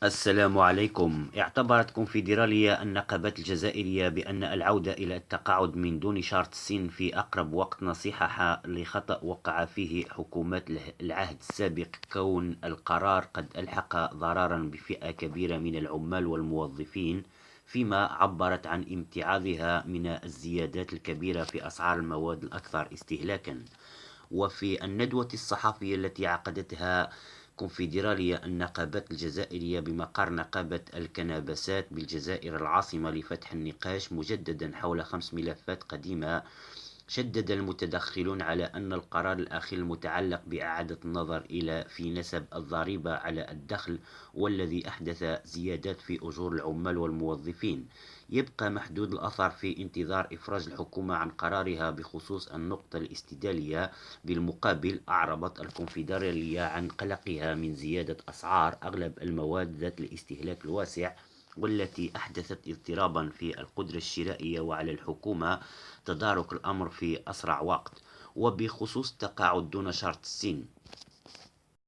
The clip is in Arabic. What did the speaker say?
السلام عليكم. اعتبرت كونفدرالية النقابات الجزائرية بأن العودة إلى التقاعد من دون شرط السن في أقرب وقت نصيحة لخطأ وقع فيه حكومات العهد السابق، كون القرار قد ألحق ضررا بفئة كبيرة من العمال والموظفين، فيما عبرت عن امتعاضها من الزيادات الكبيرة في أسعار المواد الأكثر استهلاكا. وفي الندوة الصحفية التي عقدتها كونفدرالية النقابات الجزائرية بمقر نقابة الكنابسات بالجزائر العاصمة لفتح النقاش مجددا حول 5 ملفات قديمة، شدد المتدخلون على أن القرار الأخير المتعلق بإعادة النظر في نسب الضريبة على الدخل، والذي أحدث زيادات في أجور العمال والموظفين، يبقى محدود الأثر في انتظار إفراج الحكومة عن قرارها بخصوص النقطة الاستدلالية. بالمقابل، أعربت الكونفدرالية عن قلقها من زيادة أسعار أغلب المواد ذات الاستهلاك الواسع، والتي أحدثت اضطرابا في القدرة الشرائية، وعلى الحكومة تدارك الأمر في أسرع وقت. وبخصوص التقاعد دون شرط السن،